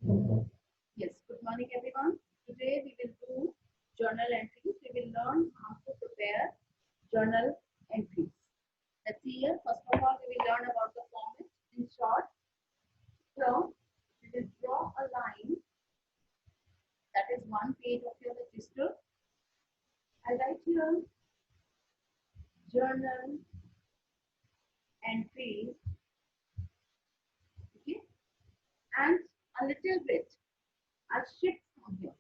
Yes, good morning everyone. Today we will do journal entries. We will learn how to prepare journal entries. Let's see here. First of all, we will learn about the format. In short, so we will draw a line that is one page of your register. I write here journal entries, okay, and a little bit I'll shift from here,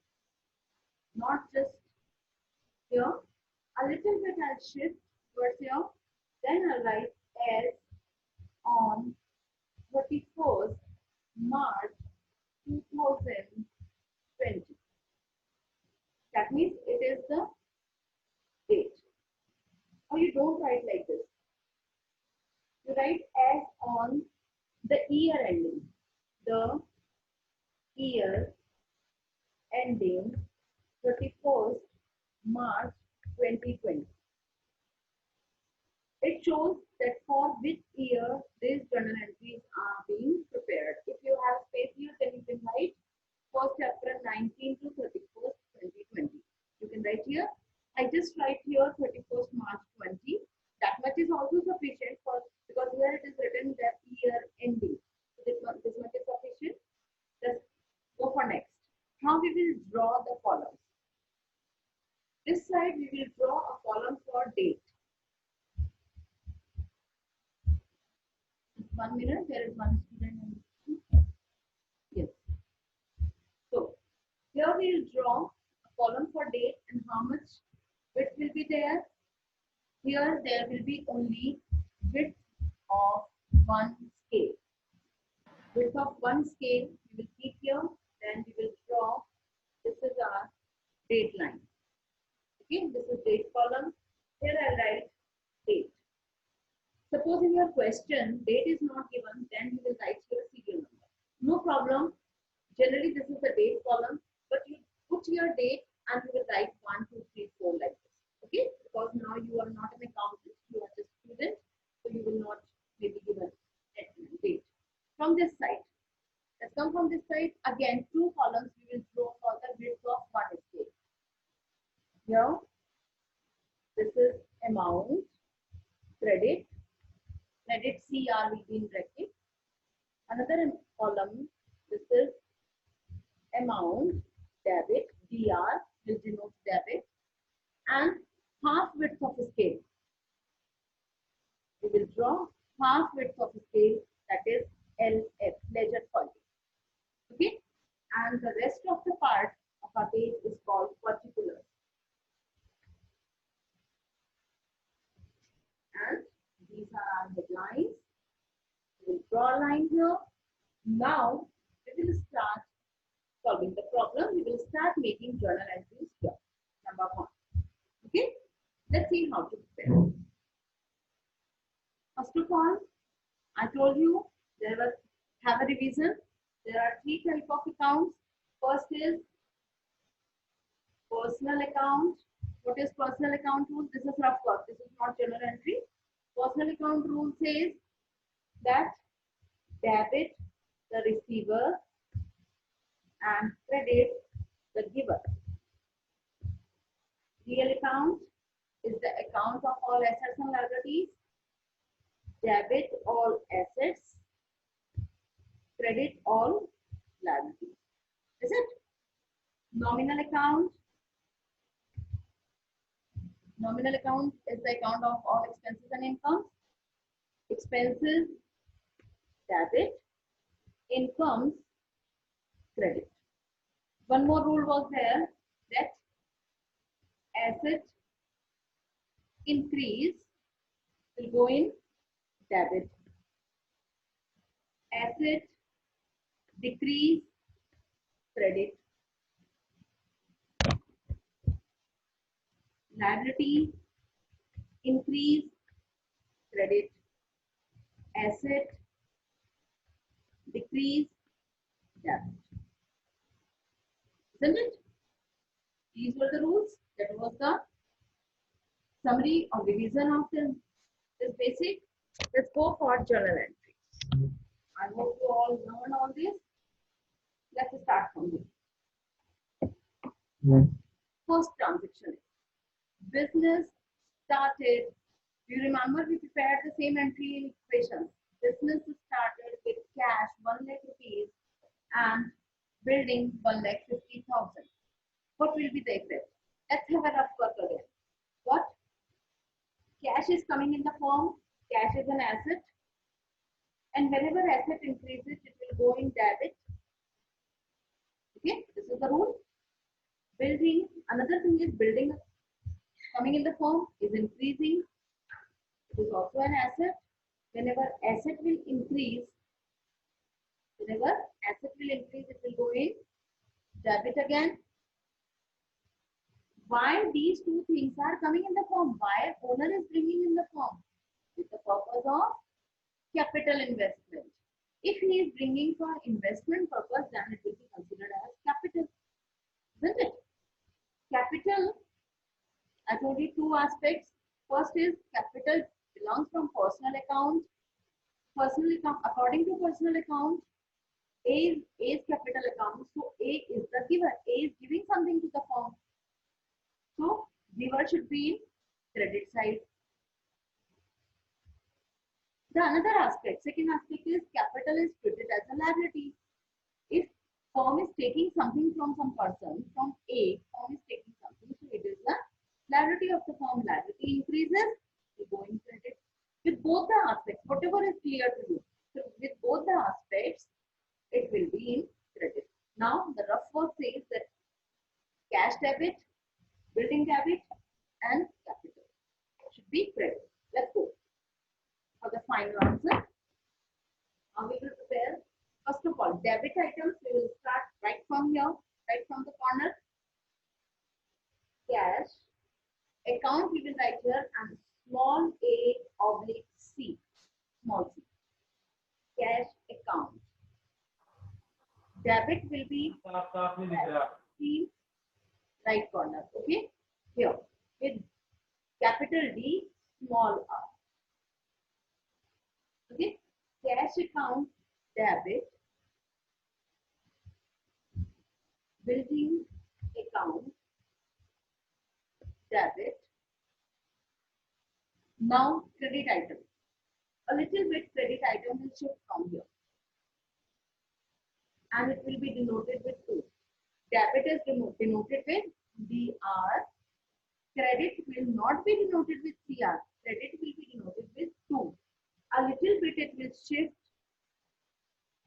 not just here. A little bit I'll shift towards here. Then I'll write as on 31st March 2020. That means it is the date. Or you don't write like this. You write as on the year ending. The year ending 31st March 2020. It shows that for which year these journal entries are being prepared. If you have space here, then you can write 1st April 19 to 31st 2020. You can write here. I just write here 31st March 20. That much is also sufficient for because here it is written that year ending. So this much is sufficient. Let's go for next. Now we will draw the columns. This side we will draw a column for date. 1 minute, there is one student. Yes. So here we will draw a column for date and how much width will be there. Here there will be only width of one scale. Width of one scale we will keep here. Then we will draw. This is our date line. Okay, this is date column. Here I write date. Suppose in your question date is not given, then you will write your serial number. No problem. Generally, this is the date column, but you put your date and you will write 1, 2, 3, 4 like this. Okay, because now you are not an accountant, you are just student, so you will not maybe give a date. From this side, let's come from this side. Again, two columns we will draw for the width of one scale. Here, this is amount, credit CR will be in bracket. Another column, this is amount, debit, DR will denote debit, and half width of scale. We will draw half width of scale, that is LF, ledger quality. Okay, and the rest of the part of our page is called particulars. And these are our headlines. We will draw a line here. Now we will start solving the problem. We will start making journal entries here. Number 1. Okay, let's see how to prepare. First of all, I told you there was have a revision. There are 3 types of accounts. First is personal account. What is personal account rule? This is rough work. This is not journal entry. Personal account rule says that debit the receiver and credit the giver. Real account is the account of all assets and liabilities. Debit all assets, credit all liabilities. Is it? Nominal account. Nominal account is the account of all expenses and incomes. Expenses, debit. Incomes, credit. One more rule was there that asset increase will go in debit. Asset decrease, credit. Liability increase, credit. Asset decrease, debit. Isn't it? These were the rules. That was the summary or revision of this basic. Let's go for journal entries. I hope you all learn all this. Let's start from here. First transaction is business started. Do you remember we prepared the same entry in equations? Business started with cash 1 lakh rupees and building 1,50,000. What will be the effect? Let's have a rough work again. What? Cash is coming in the form. Cash is an asset. And whenever asset increases, it will go in debit. Okay, this is the rule. Building, another thing is building coming in the form is increasing. It is also an asset. Whenever asset will increase, it will go in debit again. Why these two things are coming in the form? Why owner is bringing in the form? With the purpose of capital investment. If he is bringing for investment purpose, then it will be considered as capital, isn't it? Capital, I told you two aspects. First is capital belongs from personal account. Personal account, according to personal account, A is capital account. So A is the giver. A is giving something to the firm. So giver should be in credit side. The another aspect, second aspect is capital is treated as a liability. If firm is taking something from some person, from A, firm is taking something, so it is the liability of the firm. Liability increases, we go in credit. With both the aspects, whatever is clear to you, so with both the aspects, it will be in credit. Now, the rough work says that cash debit, building debit, and capital should be credit. Let's go for the final answer. Now we will prepare. First of all, debit items, we will start right from here, right from the corner. Cash, account we will write here, and small a oblique c, small c. Cash account. Debit will be C, right corner, okay? Here, with capital D, small r. Okay? Cash account, debit. Building account, debit. Now, credit item. A little bit credit item will shift from here. And it will be denoted with 2. Debit is denoted with DR. Credit will not be denoted with CR. Credit will be denoted with 2. A little bit it will shift.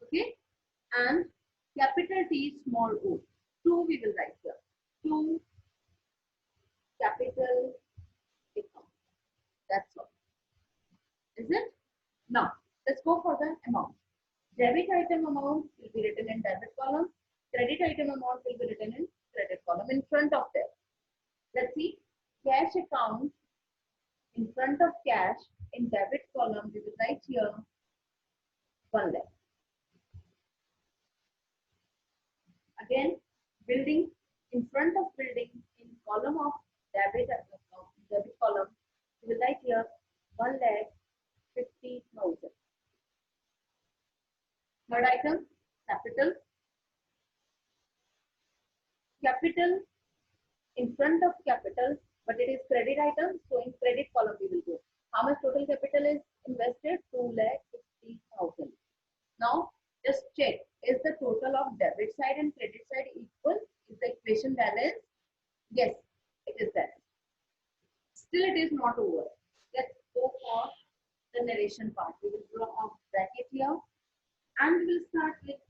Okay? And capital T, small o. 2 we will write here. 2 capital account. That's all. Is it? Now, let's go for the amount. Debit item amount will be written in debit column. Credit item amount will be written in credit column in front of them. Let's see. Cash account in front of cash in debit column, we will write here 1 lakh. Again, building in front of building in column of debit account, debit column, we will write here 1,50,000. Third item, capital. Capital in front of capital, but it is credit item, so in credit column we will go. How much total capital is invested? 2,50,000. Now, just check, is the total of debit side and credit side equal? Is the equation balanced? Yes, it is balanced. Still, it is not over. Let's go for the narration part. We will draw a bracket here and we will start with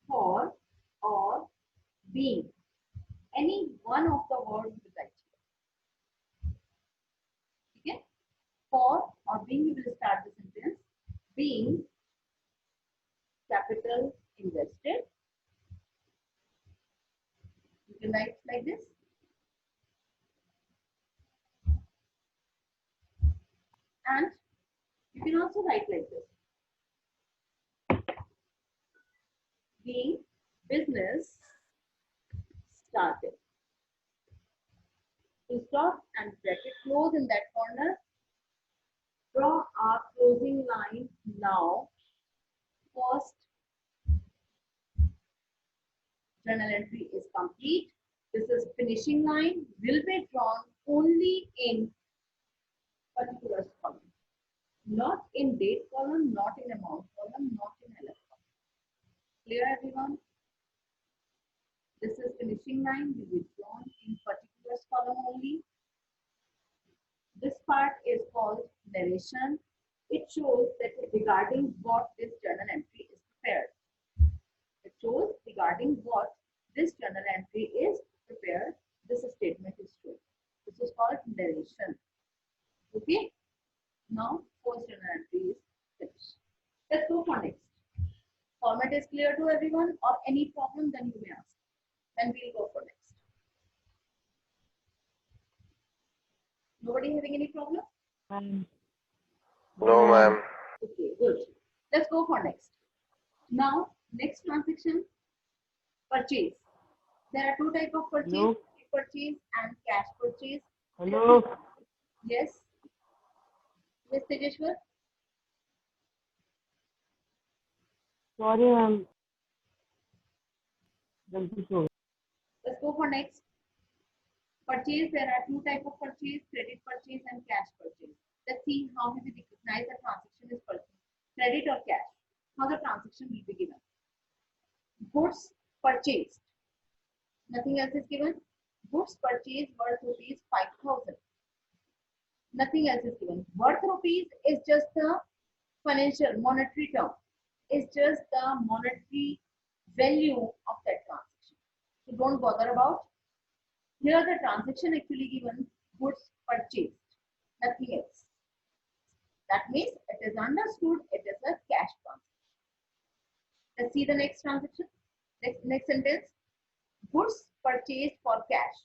for or being. Any one of the words we will write here. Okay? For or being, we will start the sentence. Being capital invested. You can write like this. And you can also write like this. Being business started. To stop and bracket close in that corner. Draw our closing line now. First journal entry is complete. This is finishing line will be drawn only in particulars column, not in date column, not in amount column, not in LF column. Clear everyone? This is finishing line will be drawn in particulars column only. This part is called narration. It shows that regarding what this journal entry is prepared. It shows regarding what this journal entry is prepared. This statement is true. This is called narration. Okay. Now, first journal entry is finished. Let's go for next. Format is clear to everyone, or any problem then you may ask. Then we'll go for next. Nobody having any problem? No, ma'am. Okay, good. Let's go for next. Now, next transaction, purchase. There are two types of purchase, Hello? purchase and cash purchase. Hello? Yes. Yes, Tejeshwar. Sorry, ma'am. Let's go for next. Purchase, there are two types of purchase, credit purchase and cash purchase. Let's see how we recognize the transaction is purchase, credit or cash. How the transaction will be given. Goods purchased. Nothing else is given. Goods purchased worth rupees 5,000. Nothing else is given. Worth rupees is just the financial monetary term. It's just the monetary value of that transaction. So don't bother about. Here the transaction actually given goods purchased. Nothing else. That means it is understood it is a cash transaction. Let's see the next transaction. Next sentence. Goods purchased for cash.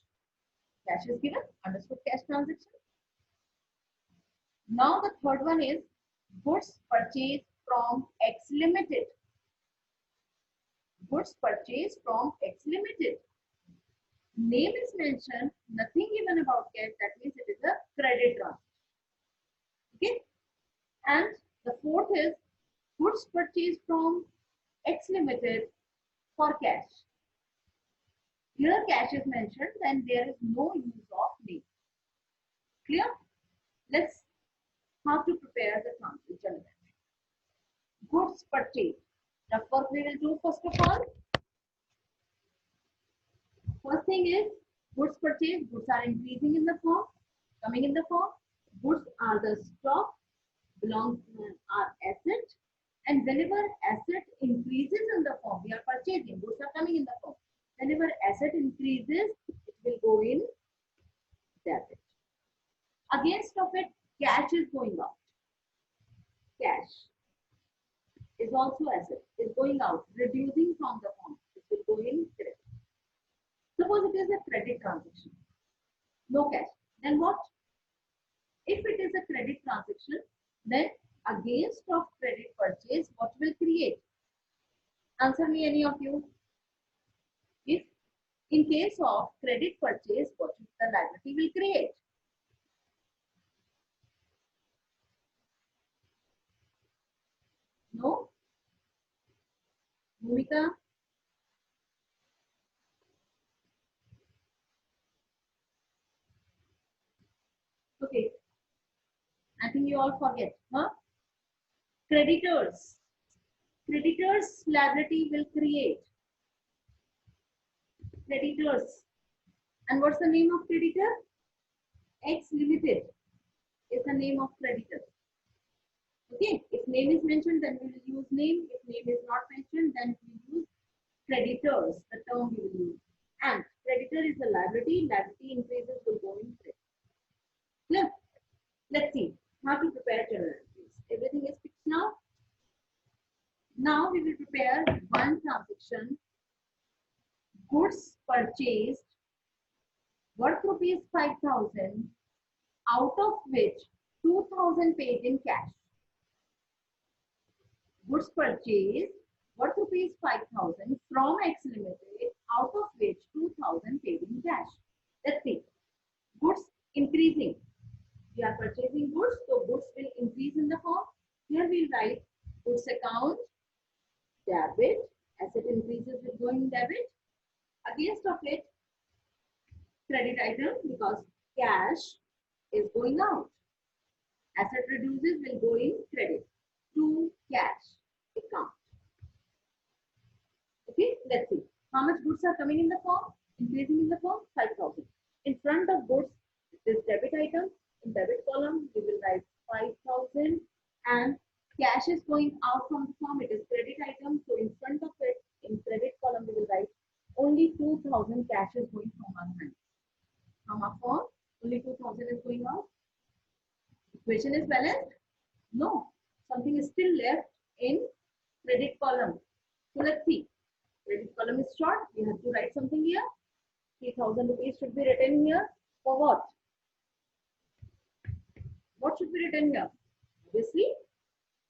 Cash is given. Understood cash transaction. Now the third one is goods purchased from X Limited. Goods purchased from X Limited. Name is mentioned, nothing given about cash. That means it is a credit transaction. Okay. And the fourth is goods purchased from X Limited for cash. Here cash is mentioned, then there is no use of name. Clear? Let's how to prepare the transaction. Goods purchased. The first we will do first of all. First thing is goods purchased. Goods are increasing in the form, coming in the form. Goods are the stock, belongs to our asset, and whenever asset increases in the form, we are purchasing. Goods are coming in the form. Whenever asset increases, it will go in debit. Against of it, cash is going out. Cash is also asset, is going out, reducing from the form. It will go in credit. Suppose it is a credit transaction. No cash. Then what? If it is a credit transaction, then against of credit purchase, what will create? Answer me, any of you. If in case of credit purchase, what the liability will create? No? Bhumika? Okay. I think you all forget. Huh? Creditors. Creditors liability will create. Creditors. And what's the name of creditor? X Limited is the name of creditor. Okay. If name is mentioned, then we will use name. If name is not mentioned, then we use creditors. The term we will use. And creditor is a liability. Liability increases will go in credit. Clear? Let's see how to prepare journal entries. Everything is fixed now. Now we will prepare one transaction. Goods purchased worth rupees 5,000, out of which 2,000 paid in cash. Goods purchased worth rupees 5,000 from X Limited, out of which 2,000 paid in cash. Let's see. Goods increasing. We are purchasing goods, so goods will increase in the form. Here we write goods account, debit, asset increases will go in debit, Against of it, credit item because cash is going out. Asset reduces will go in credit to cash account. Okay, let's see. How much goods are coming in the form? Increasing in the form 5,000. In front of goods, this debit item. In debit column, we will write 5,000 and cash is going out from the form. It is credit item. So in front of it, in credit column, we will write only 2,000 cash is going from our hand. From our form, only 2,000 is going out. Equation is balanced? No. Something is still left in credit column. So let's see. Credit column is short. We have to write something here. 3,000 rupees should be written here. For what? What should be written here? Obviously,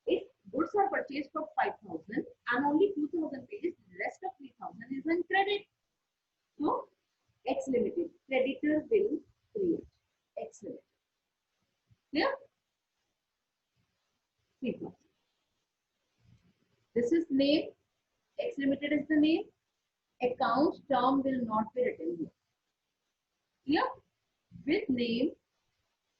if goods are purchased for 5,000 and only 2,000 paid, the rest of 3,000 is in credit. So, X limited. Creditor will create X limited. Clear? 3,000. This is name. X limited is the name. Account term will not be written here. Clear? With name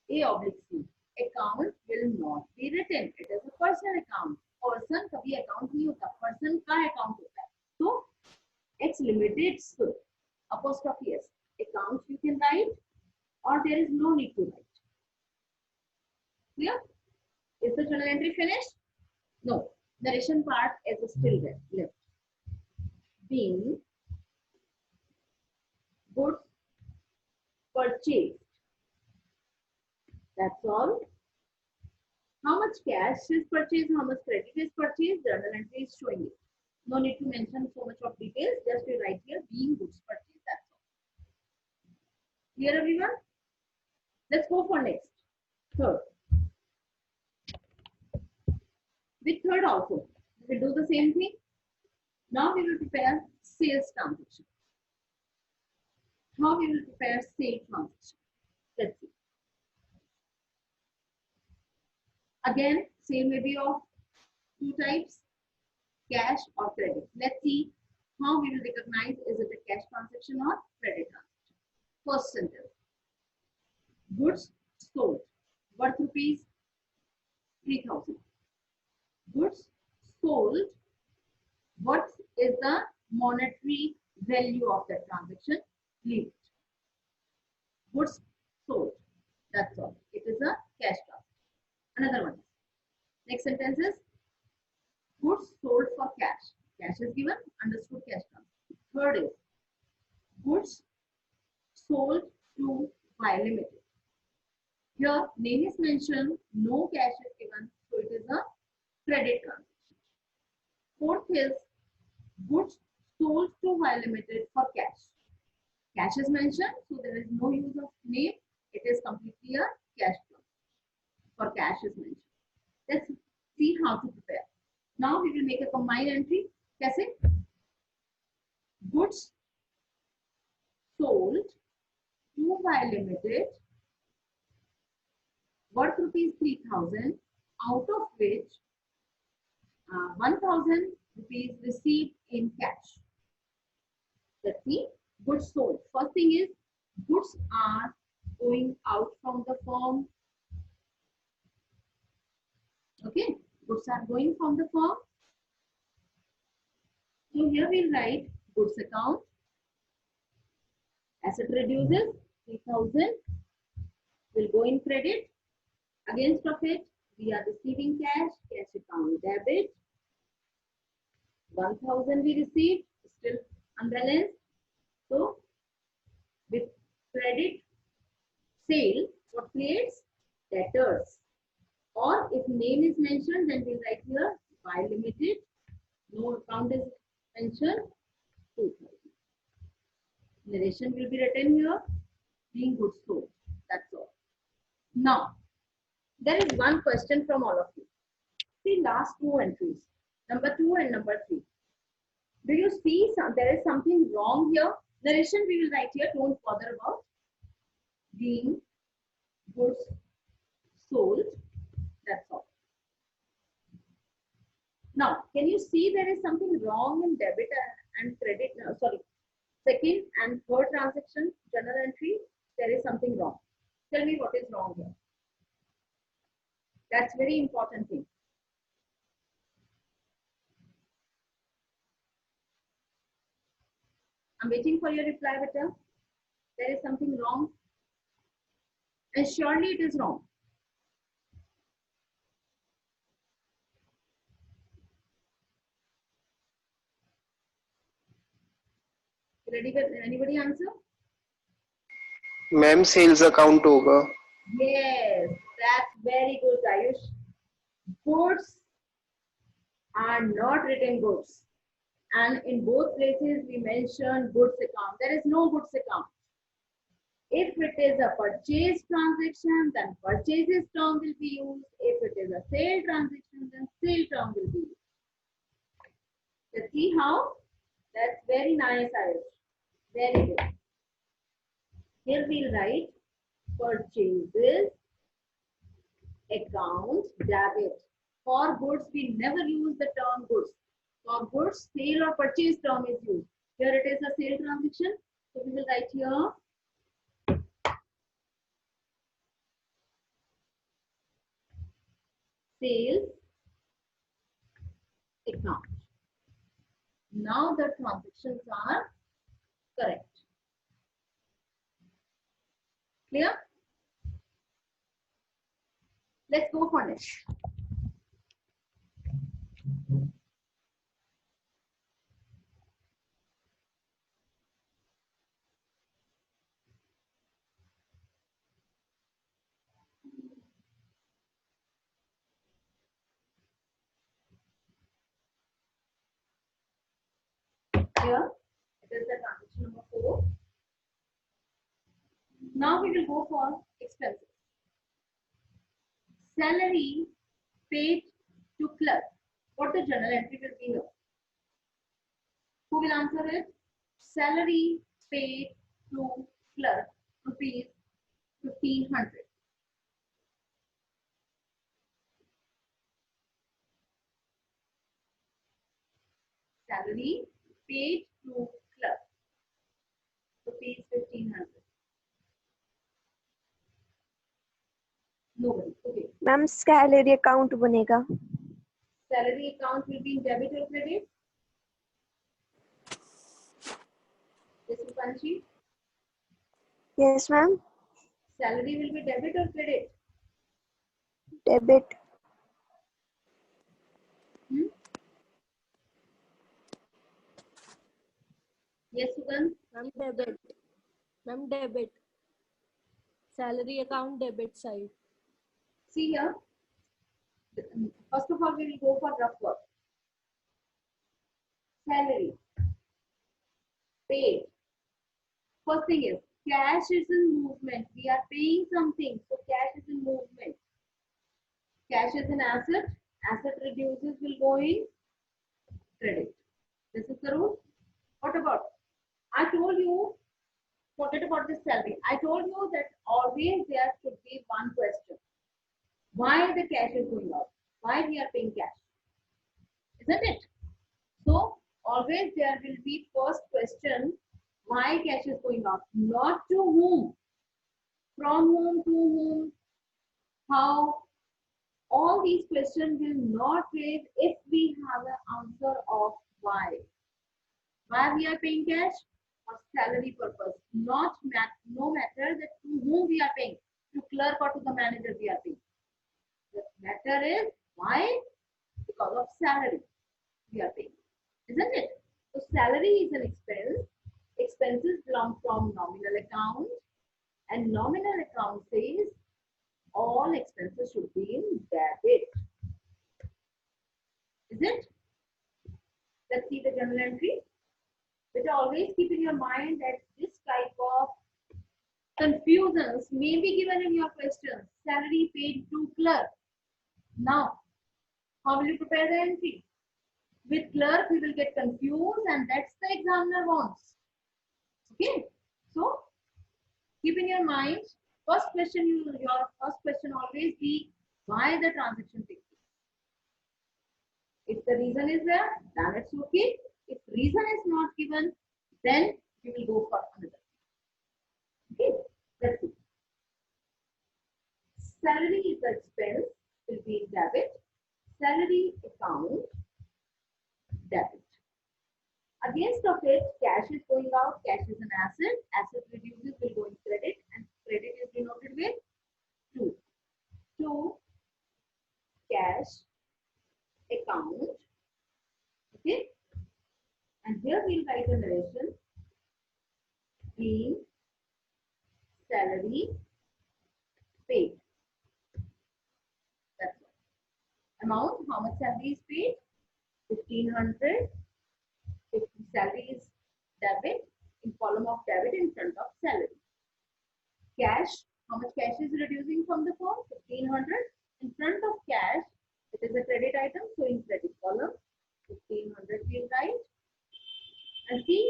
A/C. Account will not be written. It is a personal account. Person कभी account नहीं होता. Person का account होता है. So X limited apostrophe S. Account you can write or there is no need to write. Clear? Is the journal entry finished? No. Narration part is still left. Being goods purchased. That's all. How much cash is purchased, how much credit is purchased, journal entry is showing it. No need to mention so much of details, just we write here being goods purchased, that's all. Clear everyone? Let's go for next. Third. With third also, we will do the same thing. Now we will prepare sales transaction. How we will prepare sale transaction? Let's see. Again, sale may be of two types, cash or credit. Let's see how we will recognize is it a cash transaction or credit transaction. First sentence. Goods sold worth rupees 3,000. Goods sold. What is the monetary value of that transaction? Leave it. Goods sold. That's all. It is a cash transaction. Another one. Next sentence is goods sold for cash. Cash is given, understood cash transaction. Third is goods sold to Y Limited. Here name is mentioned, no cash is given, so it is a credit transaction. Fourth is goods sold to Y Limited for cash. Cash is mentioned, so there is no use of name. It is completely a cash flow. For cash is mentioned. Let's see how to prepare. Now we will make a combined entry. Kaise? Goods sold to Y Limited worth rupees 3,000, out of which 1,000 rupees received in cash. Let's see. Goods sold. First thing is goods are going out from the firm. Okay, goods are going from the firm. So here we'll write goods account. Asset reduces 3,000 will go in credit. Against of it, we are receiving cash. Cash account debit. 1,000 we received, still unbalanced. So with credit sale, what creates? Debtors. Or if name is mentioned, then we'll write here Y Limited. No account is mentioned. 2,000. Narration will be written here. Being goods sold. That's all. Now, there is one question from all of you. See last two entries, number 2 and number 3. Do you see there is something wrong here? Narration we will write here. Don't bother about being goods sold. That's all. Now, can you see there is something wrong in debit and credit? Sorry. Second, and third transaction, journal entry, there is something wrong. Tell me what is wrong here. That's very important thing. I'm waiting for your reply, beta. There is something wrong. And surely it is wrong. Ready? Anybody answer? Ma'am sales account होगा. Yes, that's very good, Ayush. Goods are not written goods. And in both places we mention goods account. There is no goods account. If it is a purchase transaction, then purchases term will be used. If it is a sale transaction, then sale term will be used. Let's see how. That's very nice, Ayush. Very good. Here we'll write purchases account debit. For goods, we never use the term goods. For goods, sale or purchase term is used. Here it is a sale transaction. So we will write here sales account. Now the transactions are correct. Clear? Let's go for next. Here, it is the transaction number 4. Now we will go for expenses. Salary paid to clerk. What the journal entry will be here? Who will answer it? Salary paid to clerk, rupees 1500. Salary paid to clerk, rupees 1500. Nobody. Okay. Ma'am salary account बनेगा. Salary account will be in debit or credit? Yes, Rupanshi. Yes ma'am. Salary will be debit or credit? Debit. Yes, Sugandh. Ma'am debit. Ma'am debit. Salary account debit side. See here. First of all, we will go for rough work. Salary paid. First thing is cash is in movement. We are paying something, so cash is in movement. Cash is an asset. Asset reduces will go in credit. This is the rule. What about? I told you. Forget about this salary. I told you that always there should be one question. Why the cash is going out? Why we are paying cash? Isn't it? So always there will be first question, why cash is going out? Not to whom, from whom, to whom, how. All these questions will not raise if we have an answer of why. Why we are paying cash? For salary purpose. No matter that to whom we are paying, to clerk or to the manager we are paying. The matter is why? Because of salary we are paying. Isn't it? So salary is an expense. Expenses belong from nominal account, and nominal account says all expenses should be in debit. Is it? Let's see the journal entry. But always keep in your mind that this type of confusions may be given in your questions. Salary paid to clerk. Now, how will you prepare the entry? With clerk, we will get confused, and that's the examiner wants. Okay. So, keep in your mind, first question, your first question always be why the transaction takes place. If the reason is there, then it's okay. If reason is not given, then we will go for another. Okay, let's see. Salary is the expense, will be debit. Salary account, debit. Against of it, cash is going out, cash is an asset, asset reduces will go in credit, and credit is denoted with 2. 2 cash account, okay, and here we'll write a narration being salary paid. That's all. Amount, how much salary is paid? 1500. Salary is debit, in column of debit in front of salary. Cash, how much cash is reducing from the form? 1500. In front of cash, it is a credit item, so in credit column, 1500 we'll write. And see,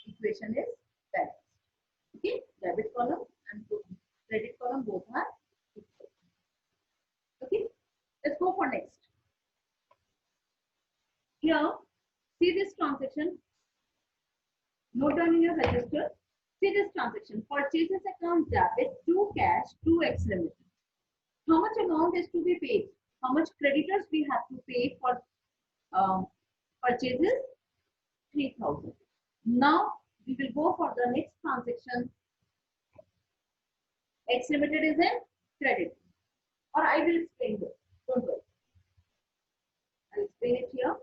equation is balanced. Okay, debit column and credit column both are equal. Okay, let's go for next. Here, see this transaction. Note down in your register. See this transaction. Purchases account debit to cash to X Limited. How much amount is to be paid? How much creditors we have to pay for purchases? 3000. Now we will go for the next transaction. X Limited is a credit. Or I will explain this. Don't worry. I'll explain it here.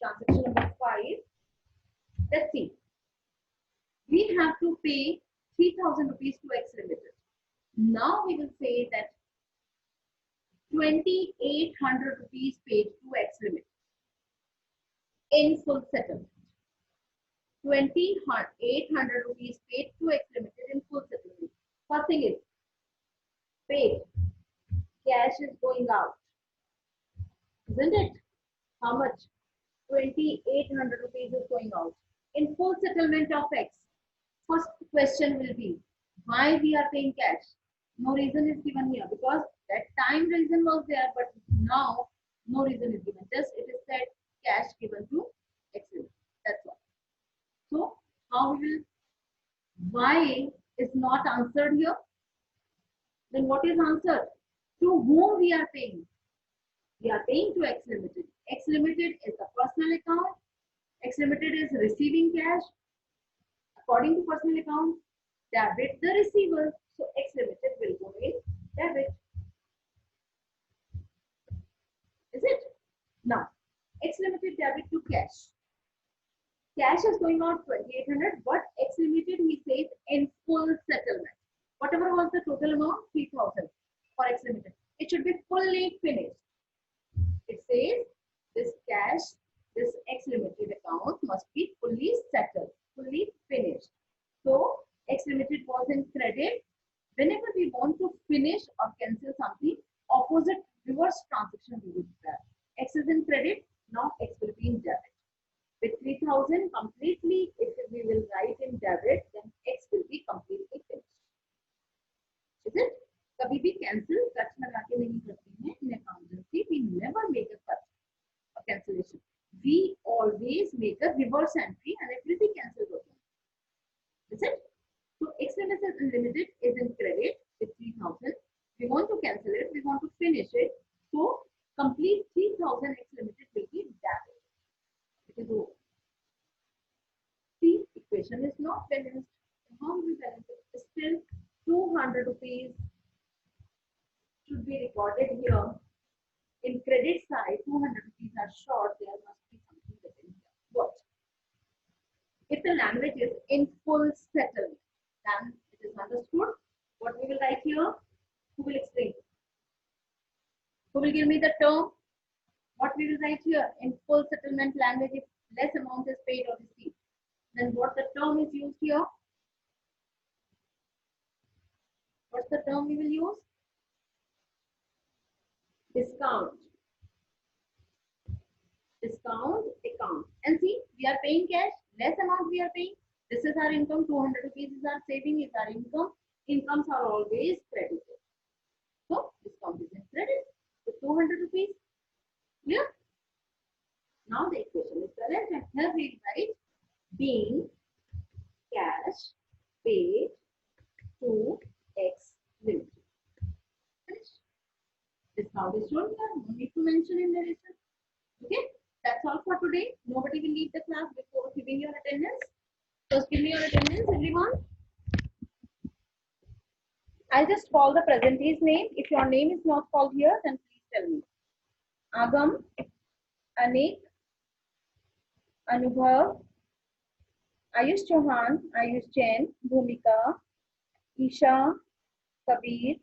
Transaction number 5. Let's see. We have to pay 3000 rupees to X Limited. Now we will say that 2800 rupees paid to X Limited in full settlement. 2800 rupees paid to X Limited in full settlement. First thing is paid. Cash is going out. Isn't it? How much? 2800 rupees is going out in full settlement of X. First question will be, why we are paying cash? No reason is given here because that time reason was there, but now no reason is given. Just it is said cash given to X Limited. That's all. So how we will, why is not answered here? Then what is answered? To whom we are paying? We are paying to X Limited. X Limited is a personal account. X Limited is receiving cash. According to personal account, debit the receiver. So X Limited will go in debit. Is it? Now, X Limited debit to cash. Cash is going out 2800, but X Limited he says in full settlement. Whatever was the total amount, 3000 for X Limited. It should be fully finished. It says this cash, this X Limited account must be fully settled, fully finished. So X Limited was in credit. Whenever we want to finish or cancel something, opposite reverse transaction we will have. X is in credit, now X will be in debit. With 3000 completely, if we will write in debit, then X will be completely finished. Is it? कभी भी cancel cut लगा के नहीं करते हैं in accountancy. We never make a cut or cancellation. We always make a reverse entry and everything cancels over. Is it? So X Limited is in credit with 3000. We want to cancel it. We want to finish it. So complete 3000 X Limited will be debit. It is over. See, equation is not balanced. How will we balance it? Still 200 rupees should be recorded here. In credit side, 200 rupees are short. There must be something written here. What? If the language is in full settlement, then it is understood. What we will write here? Who will explain? Who will give me the term? What we will write here? In full settlement language, if less amount is paid or received, then what the term is used here? What's the term we will use? Discount. Discount account. And see, we are paying cash, less amount we are paying. This is our income, 200 rupees is our saving, is our income. Incomes are always credited. So, discount is in credit with 200 rupees. Clear? Now the equation is correct, and here we write being cash paid to X limited. Finished. This is how this shown here. No need to mention in narration. Okay, that's all for today. Nobody will leave the class before giving your attendance. First, give me your attendance, everyone. I'll just call the presentee's name. If your name is not called here, then please tell me. Agam, Anik, Anubhav, Ayush Chauhan, Ayush Jain, Bhumika, Isha, Kabir,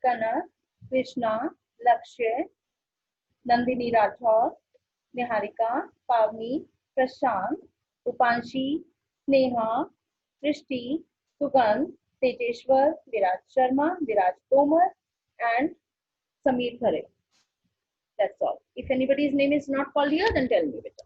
Kanak, Krishna, Lakshya, Nandini Rathore, Niharika, Pavni, Prashant, Rupanshi, Sneha, Trishti, Sugandh, Tejeshwar, Viraj Sharma, Viraj Tomar, and Sameer Khare. That's all. If anybody's name is not called here, then tell me, beta.